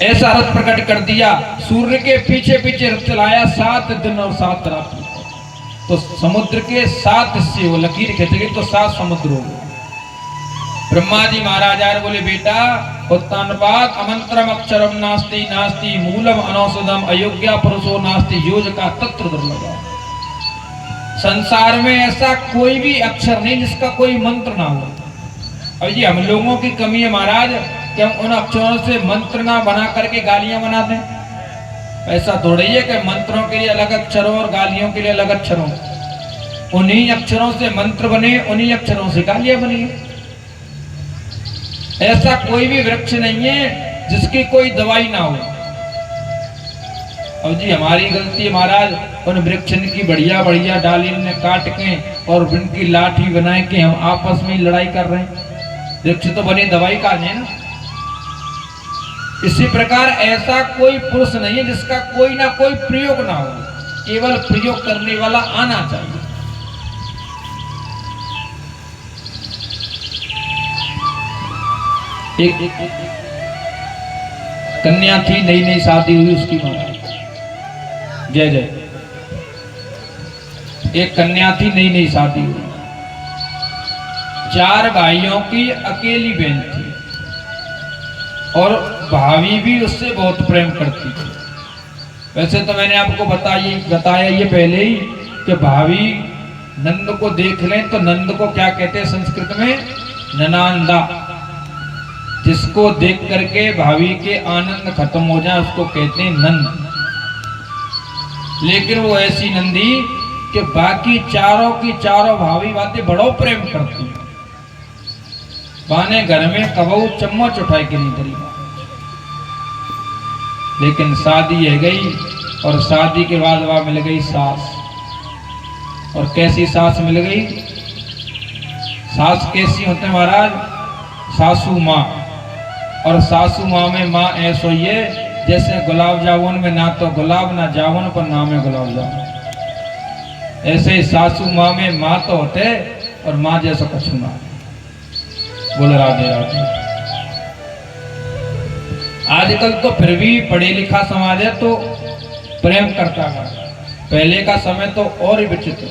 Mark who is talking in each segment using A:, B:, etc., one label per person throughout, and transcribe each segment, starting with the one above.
A: ऐसा रथ प्रकट कर दिया, सूर्य के पीछे पीछे रथ चलाया 7 दिन और 7 रात। तो समुद्र के 7 हिस्से वो लकीर खींच गई तो 7 समुद्र हो गए। ब्रह्मा जी महाराज आए बोले बेटा उत्तानपात अमंत्रम अक्षरम नास्ति नास्ति मूलम अनौषधम अयोग्य पुरुषो नास्ति योज का तत्र दुर्लभ। संसार में ऐसा कोई भी अक्षर नहीं जिसका कोई मंत्र ना हो। अब ये हम लोगों की कमी है महाराज कि हम उन अक्षरों से मंत्र ना बना करके गालियां बना दें। ऐसा थोड़ी है कि मंत्रों के लिए अलग अक्षरों और गालियों के लिए अलग अक्षरों। उन्हीं अक्षरों से मंत्र बने, उन्हीं अक्षरों से गालियां बनी। ऐसा कोई भी वृक्ष नहीं है जिसकी कोई दवाई ना हो। अब जी हमारी गलती महाराज उन वृक्षन की बढ़िया बढ़िया डाली ने काट के और उनकी लाठी बनाए के हम आपस में लड़ाई कर रहे हैं। वृक्ष तो बने दवाई का है ना। इसी प्रकार ऐसा कोई पुरुष नहीं है जिसका कोई ना कोई प्रयोग ना हो, केवल प्रयोग करने वाला आना चाहिए। एक कन्या थी, नई नई शादी हुई उसकी महाराज, जय जय। एक कन्या थी, नई नई शादी हुई, 4 भाइयों की अकेली बहन थी और भाभी भी उससे बहुत प्रेम करती थी। वैसे तो मैंने आपको बताया ये पहले ही कि भाभी नंद को देख लें तो नंद को क्या कहते हैं संस्कृत में, ननांदा। जिसको देख करके भाभी के आनंद खत्म हो जाए उसको कहते हैं नंद। लेकिन वो ऐसी नंदी कि बाकी चारों की चारों भाभी बातें बड़ो प्रेम करती। बाने घर में कबू चम्मच उठाई के नहीं धरी। लेकिन शादी है गई और शादी के बाद वह मिल गई सास। और कैसी सास मिल गई? सास कैसी होते महाराज? सासू माँ। और सासू माँ में माँ ऐसो ये जैसे गुलाब जामुन में ना तो गुलाब ना जामुन पर नाम है गुलाब जामुन। ऐसे ही सासू माँ में माँ तो होते और माँ जैसा कुछ ना। बोल राधे राधे। आजकल तो फिर भी पढ़े लिखा समाज है तो प्रेम करता है। पहले का समय तो और ही विचित्र।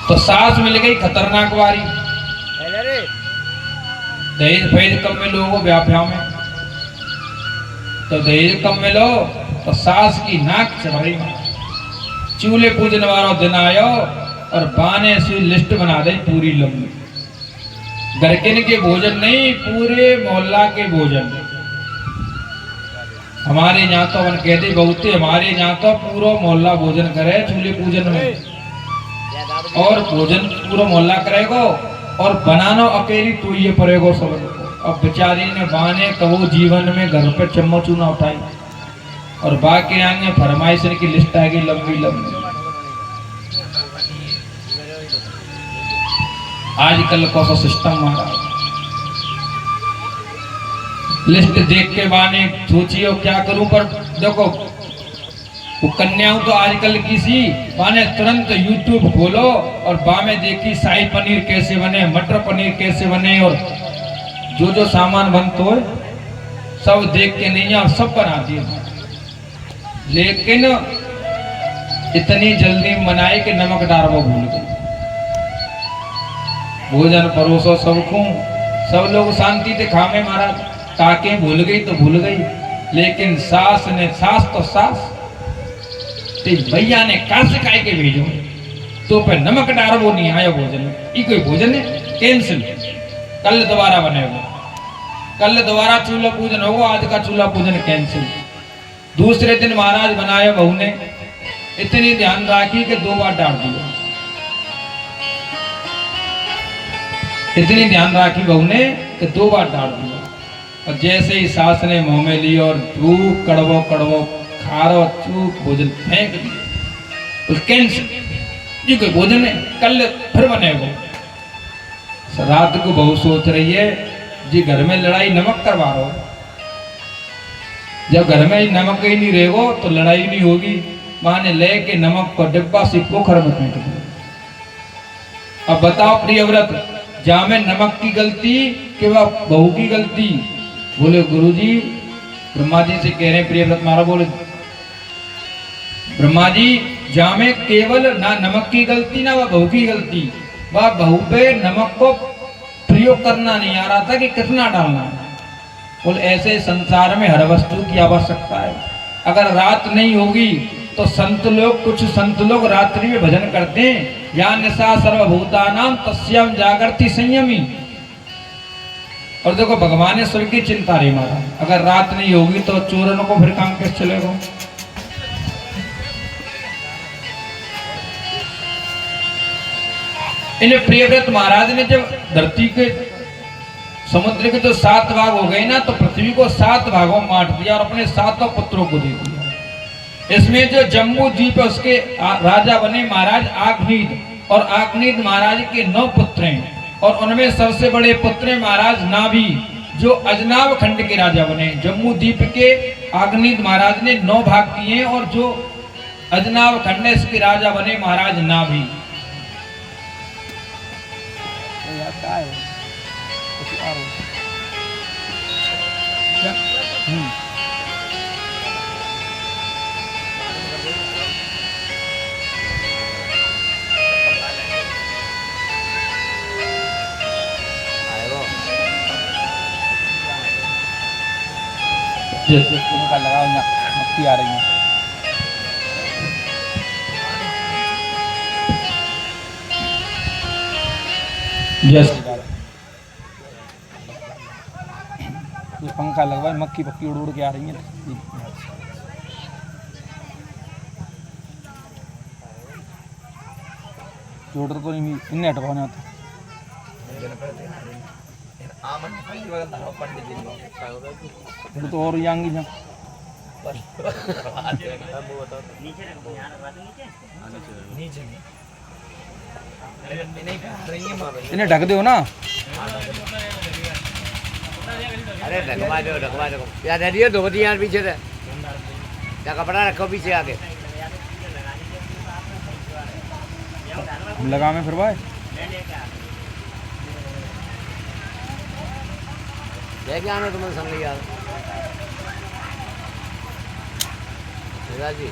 A: तो सास मिल गई खतरनाक वारी। दहेज फहेज कम मिलो वो व्याप्या में। तो दहेज कम मिलो तो सास की नाक चढ़ाई। चूल्हे पूजन वाला दिन आयो और बाने से लिस्ट बना दे पूरी लंबी। गरकिन के भोजन नहीं, पूरे मोहल्ला के भोजन। हमारे यहाँ तो अपन कहते बहुते, हमारे यहाँ तो पूरा मोहल्ला भोजन करे चूल्हे पूजन में। और भोजन पूरा मोहल्ला करेगो और बनानो अकेली तू ये पड़ेगो सब। अब बेचारी ने बाने कबो जीवन में घर पे चम्मच ना उठाई और बाकी आगे फरमाइश की लिस्ट आ गई लंबी लंबी। आजकल को सा सिस्टम मारा। लिस्ट देख के बाने सोचियो क्या करूं, पर देखो वो कन्याओं तो आजकल किसी बाने तुरंत यूट्यूब खोलो और बामे देखी शाही पनीर कैसे बने, मटर पनीर कैसे बने और जो सामान बनते हो सब देख के नहीं और सब बना दिए। लेकिन इतनी जल्दी बनाए कि नमक डालवा भूल गई। भोजन परोसो सबको, सब लोग शांति से खामे महाराज। काके भूल गई तो भूल गई, लेकिन सास ने सास भैया ने कासे काय के भेजो तो पे नमक डाल वो नहीं आया भोजन। ये कोई भोजन है? कैंसिल, कल दोबारा बनेगा। कल दोबारा चूल्हा पूजन होगा, आज का चूल्हा पूजन कैंसिल। दूसरे दिन महाराज बनाया बहू ने, इतनी ध्यान राखी कि 2 बार डाल दिया। इतनी ध्यान राखी बहू ने कि 2 बार डाल दिया। और जैसे ही सास ने मुंह में ली और धूप कड़वो कड़वो खारो चूक भोजन फेंक दिया। कैंसिल, ये कोई भोजन है? कल फिर बनेगा। रात को बहू सोच रही है जी घर में लड़ाई नमक करवा रहा हो। जब घर में नमक ही नहीं रहेगो तो लड़ाई नहीं होगी। माने लेके नमक को डिब्बा से पोखर में फेंक दिया। अब बताओ प्रियव्रत, जहाँ में नमक की गलती कि वह बहू की गलती। बोले गुरुजी, ब्रह्मा जी से कह रहे हैं प्रियव्रत महाराज, बोले ब्रह्मा जी जहाँ में केवल ना नमक की गलती ना वह बहू की गलती, वह बहू पे नमक को प्रयोग करना नहीं आ रहा था कि कितना डालना है। बोले ऐसे संसार में हर वस्तु की आवश्यकता है। अगर रात नहीं होगी तो संत लोग, कुछ संत लोग रात्रि में भजन करते हैं, या निशा सर्वभूतानां तस्याम जागृति संयमी। और देखो भगवानेश्वर की चिंता रही महाराज, अगर रात नहीं होगी तो चोरों को फिर काम कैसे चलेगा। इन प्रियव्रत महाराज ने जब धरती के समुद्र के जो 7 भाग हो गए ना, तो पृथ्वी को 7 भागों में बांट दिया और अपने 7 पुत्रों को दे दिया। इसमें जो जम्मू द्वीप है उसके राजा बने महाराज आग्नेय, और आग्नेय महाराज के 9 पुत्र हैं, और उनमें सबसे बड़े पुत्र हैं महाराज नाभि, जो अजनाब खंड के राजा बने। जम्मू द्वीप के आग्नेय महाराज ने 9 भाग किए, और जो अजनाब खंड है इसके राजा बने महाराज नाभि।
B: का लगाओ ना, मक्खी आ रही है। ये पंखा लगवाए, मक्खी पक्की उड़ उड़ के आ रही है। जोड़ तो नहीं इन्हें हटवाना होता। तो और यांगी जा इन्हें ढक दो ना।
C: अरे ढकवा दो यार, रेडियो दो यार पीछे से, या कपड़ा रखो पीछे आगे
B: लगा में फिर भाई
C: लेके आना तुम्हें संग यार जी।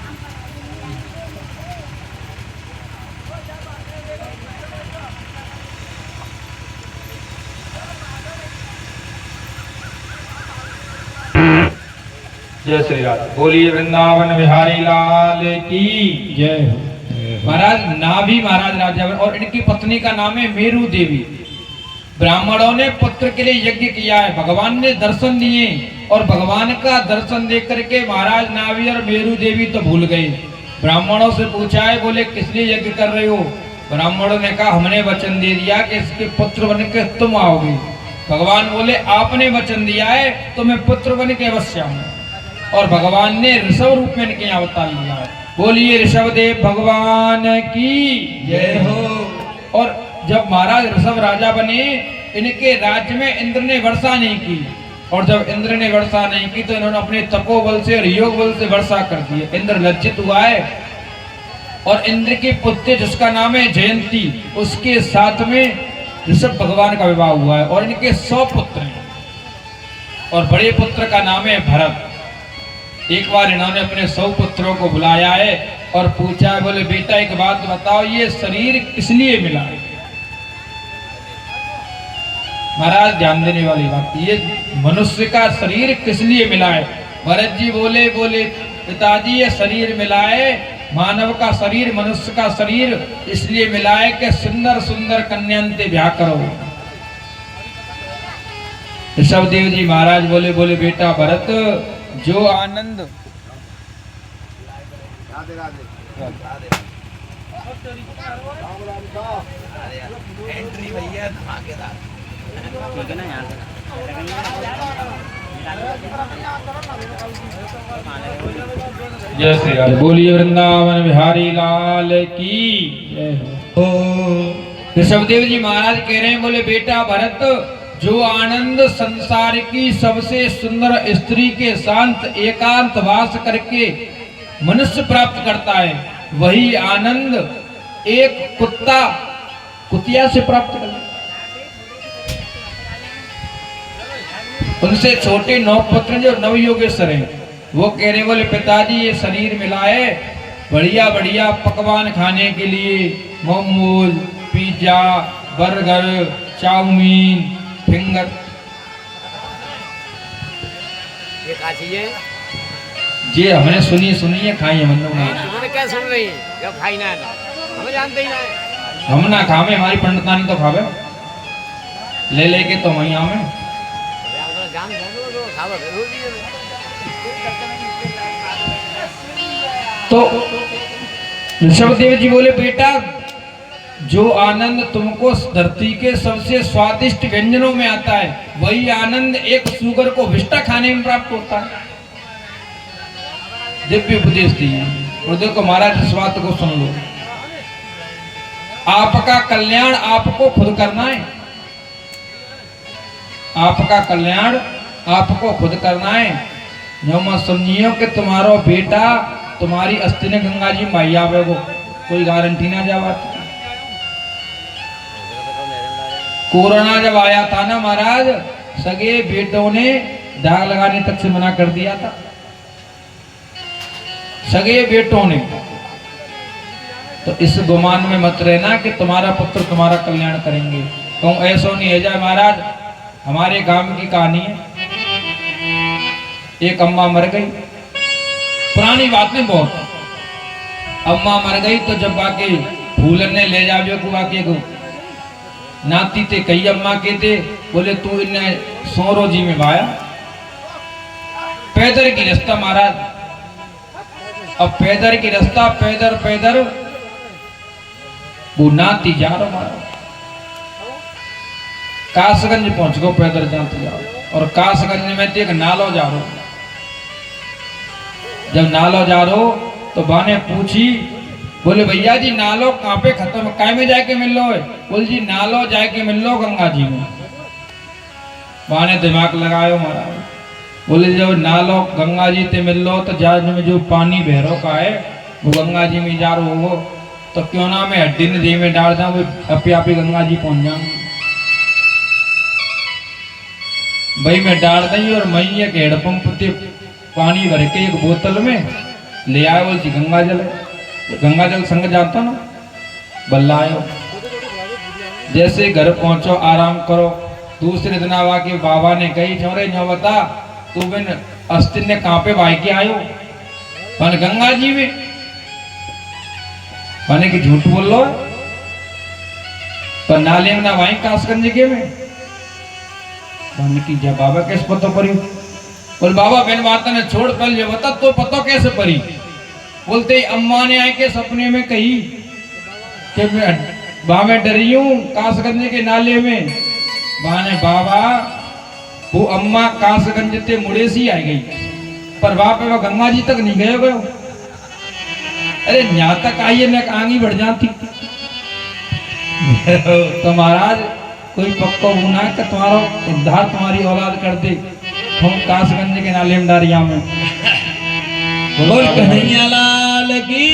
A: जय श्री राम। बोलिए वृंदावन बिहारी लाल की जय हो। महाराज नाभि महाराज राजा, और इनकी पत्नी का नाम है मेरू देवी। ब्राह्मणों ने पुत्र के लिए यज्ञ किया है, भगवान ने दर्शन दिए, और भगवान का दर्शन देख करके महाराज नाभि और मेरू देवी तो भूल गए। ब्राह्मणों से पूछा है, बोले किस लिए यज्ञ कर रहे हो? ब्राह्मणों ने कहा हमने वचन दे दिया कि इसके पुत्र बन के तुम आओगे। भगवान बोले आपने वचन दिया है तो मैं पुत्र बन के अवश्य आऊंगा, और भगवान ने ऋषभ रूप में इनके यहाँ अवतार लिया है। बोलिए ऋषभ देव भगवान की जय हो। और जब महाराज ऋषभ राजा बने, इनके राज्य में इंद्र ने वर्षा नहीं की, और जब इंद्र ने वर्षा नहीं की तो इन्होंने अपने तपोबल से और योग बल से वर्षा कर दी। इंद्र लज्जित हुआ है, और इंद्र की पुत्री जिसका नाम है जयंती, उसके साथ में ऋषभ भगवान का विवाह हुआ है, और इनके 100 पुत्र हैं, और बड़े पुत्र का नाम है भरत। एक बार इन्होंने अपने 100 पुत्रों को बुलाया है और पूछा है, बोले बेटा एक बात बताओ, ये शरीर किस लिए मिला है? महाराज ध्यान देने वाली बात, ये मनुष्य का शरीर किस लिए मिला है? भरत जी बोले पिताजी ये शरीर मिला है, मानव का शरीर, मनुष्य का शरीर इसलिए मिला है कि सुंदर सुंदर कन्यांते ब्याह करो। ऋषभ देव जी महाराज बोले बेटा भरत, जो आनंद
C: एंट्री भैया धमाकेदार
A: जय श्री राम। बोलिए वृंदावन बिहारी लाल की जय हो। ऋषभदेव जी महाराज कह रहे हैं, बोले बेटा भरत, जो आनंद संसार की सबसे सुंदर स्त्री के शांत एकांत वास करके मनुष्य प्राप्त करता है, वही आनंद एक कुत्ता कुतिया से प्राप्त कर। उनसे छोटे 9 पुत्र जो नवयोगेश्वर हैं, वो कह रहे बोले पिताजी ये शरीर मिलाए बढ़िया बढ़िया पकवान खाने के लिए, momos, pizza, burger, chowmein, finger.
C: ये क्या चीज है?
A: जे हमने सुनी है खाई है मतलब ना।
C: तुमने क्या सुन रही है? जब खाई ना है हमें जानते ही ना है।
A: हम ना खावे, हमारी पंडितानी तो खावे ले लेके तो वहीं आवे।
C: जान दो खावा जरूरी है।
A: तो ऋषभदेव जी बोले बेटा जो आनंद तुमको धरती के सबसे स्वादिष्ट व्यंजनों में आता है, वही आनंद एक सुगर को विष्टा खाने में प्राप्त होता है। दिव्य उपदेश दिए। और देखो महाराज इस बात को सुन लो, आपका कल्याण आपको खुद करना है। आपका कल्याण आपको खुद करना है। जो मत समझियो कि तुम्हारो बेटा तुम्हारी अस्थि ने गंगा जी माई आवे, वो कोई गारंटी ना जावा। कोरोना जब आया था ना महाराज, सगे बेटों ने दाग लगाने तक से मना कर दिया था। सगे बेटों ने। तो इस गुमान में मत रहना कि तुम्हारा पुत्र तुम्हारा कल्याण करेंगे। कहूं ऐसा नहीं है जाए महाराज। हमारे गांव की कहानी है, एक अम्मा मर गई, पुरानी बात में बहुत। अम्मा मर गई तो जब बाकी फूलन ने ले जावे को आके को नाती थे, कई अम्मा के थे, बोले तू इन्हें सोरो जी में भाया पैदर की रास्ता महाराज। अब पैदर की रास्ता पैदर वो नाती जा रहा महाराज, कासगंज पहुंच गो पैदल जाते जाओ। और कासगंज में एक नालो जा रो। जब नालो जा रो तो बाने पूछी, बोले भैया जी नालो कहाँ पे खत्म, काय में जाके मिल लो है? बोल जी नालो जाके मिल लो गंगा जी में। बाने दिमाग लगायो महाराज। बोले जब नालो गंगा जी ते मिल लो तो जहाज में जो पानी बहरो का है वो गंगा जी में जा रो हो, तो क्यों ना मैं हड्डी ने जी में डाल दूं, वो अपने आप ही गंगा जी पहुंच जाऊंगी। भाई मैं डाल दी और मैं एक हेडपंप पे पानी भर के एक बोतल में ले आयो। बोल जी गंगा जल है, गंगा जल संग जाता ना बल्लायो। जैसे घर पहुंचो आराम करो। दूसरे दिन आवा के बाबा ने कही छोरे जो बता तू बिन अस्तिन ने कहाँ पे भाई के आयो? पन गंगा जी में। पने की झूठ बोल लो, पर नाले में ना भाई कासगंज के में। पन की जब बाबा कैसे पतो परी? बोल बाबा बिन बात ने छोड़ पल जो बता तो पतो कैसे परी? बोलते ही अम्मा ने आके सपने में कही कि मैं में डरी हूं कासगंज के नाले में। बाने बाबा वो अम्मा कासगंज ते मुड़े सी आई गई, पर वहां पे वो गंगा जी तक नहीं गए। अरे यहाँ तक आइए न आंगी बढ़ जाती। तो महाराज कोई पक्को गुना कि तुम्हारा उद्धार तुम्हारी औलाद कर दे। हम कासगंज के नाले में डारिया में बोल कन्हैया लाल की।